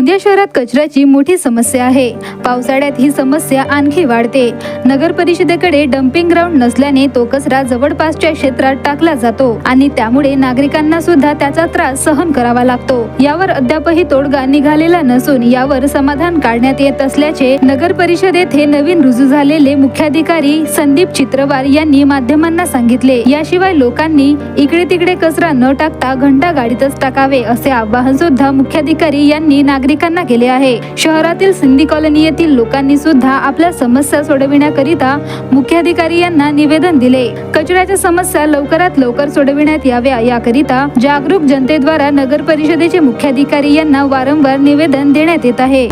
गोंदिया शहरात कचऱ्याची मोठी समस्या आहे। पावसाळ्यात ही समस्या आणखी वाढते। नगर परिषदेकडे डम्पिंग ग्राउंड नसल्याने तो कचरा जवळपासच्या क्षेत्रात टाकला जातो आणि त्यामुळे नागरिकांना सुद्धा त्याचा त्रास सहन करावा लागतो। यावर अद्यापही तोडगा निघालेला नसून यावर समाधान काढण्यात येत असल्याचे नगर परिषदेत हे नवीन रुजू झालेले मुख्याधिकारी संदीप चित्रवार यांनी माध्यमांना सांगितले। याशिवाय लोकांनी इकडे तिकडे कचरा न टाकता घंटा गाडीतच टाकावे असे आवाहन सुद्धा मुख्याधिकारी यांनी नागरिकांना केले आहे। शहरातील सिंधी कॉलनी येथील लोकांनी सुद्धा आपल्या समस्या सोडविण्याकरिता मुख्याधिकारी यांना निवेदन दिले। कचऱ्याच्या समस्या लवकरात लवकर सोडविण्यात याव्या याकरिता जागरूक जनतेद्वारा नगर परिषदेचे मुख्याधिकारी यांना वारंवार निवेदन देण्यात येत आहे।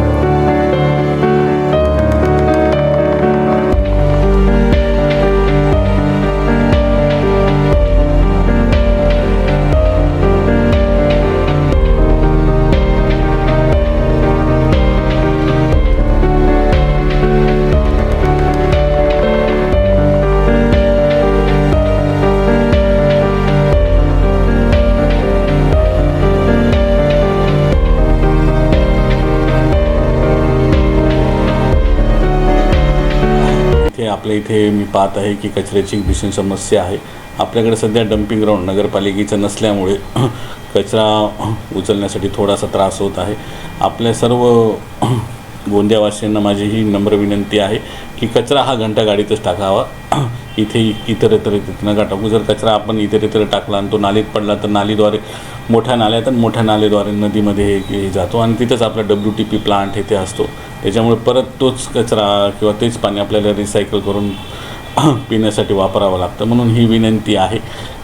आपल्या इथे मी पाहत आहे की कचऱ्याची भीषण समस्या आहे। आपल्याकडे सध्या डम्पिंग ग्राउंड नगरपालिकेचं नसल्यामुळे कचरा उचलण्यासाठी थोडासा त्रास होत आहे। आपल्या सर्व गोंदियावासियांना माझी ही नम्र विनंती आहे की कचरा हा घंटा गाडीतच टाकावा। इथे इतरत्र नका टाकू। जर कचरा आपण इतरत्र टाकला आणि तो नालीत पडला तर नालीद्वारे मोठ्या नाल्याद्वारे नदीमध्ये हे जातो आणि तिथंच आपला WTP प्लांट इथे असतो। त्याच्यामुळे परत तोच कचरा किंवा तेच पाणी आपल्याला रिसायकल करून पिण्यासाठी वापरावं लागतं। म्हणून ही विनंती आहे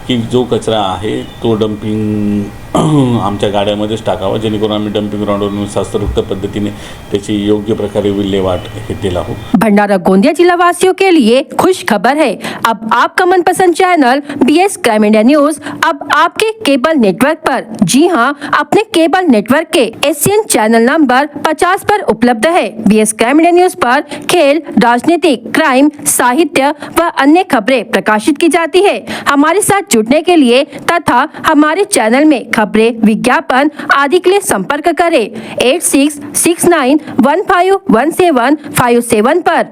की जो कचरा आहे तो डम्पिंग आमच्या गाड्यामध्येच टाकावा, जेणेकरून आम्ही डम्पिंग ग्राउंडवरून शास्त्रोक्त पद्धतीने त्याची योग्य प्रकारे विल्हेवाट घेतला हो। भंडारा गोंदिया जिला वासियों के लिए खुश खबर है। अब आपका मनपसंद channel BS crime India news अब आपके केबल नेटवर्क पर, जी हां, अपने केबल नेटवर्क के ACN चैनल नंबर 50 पर उपलब्ध है। BS क्राइम इंडिया न्यूज पर खेल, राजनीतिक, क्राइम, साहित्य व अन्य खबरें प्रकाशित की जाती है। हमारे साथ जुड़ने के लिए तथा हमारे चैनल में खबरें, विज्ञापन आदि के लिए संपर्क करें 8669151757 पर।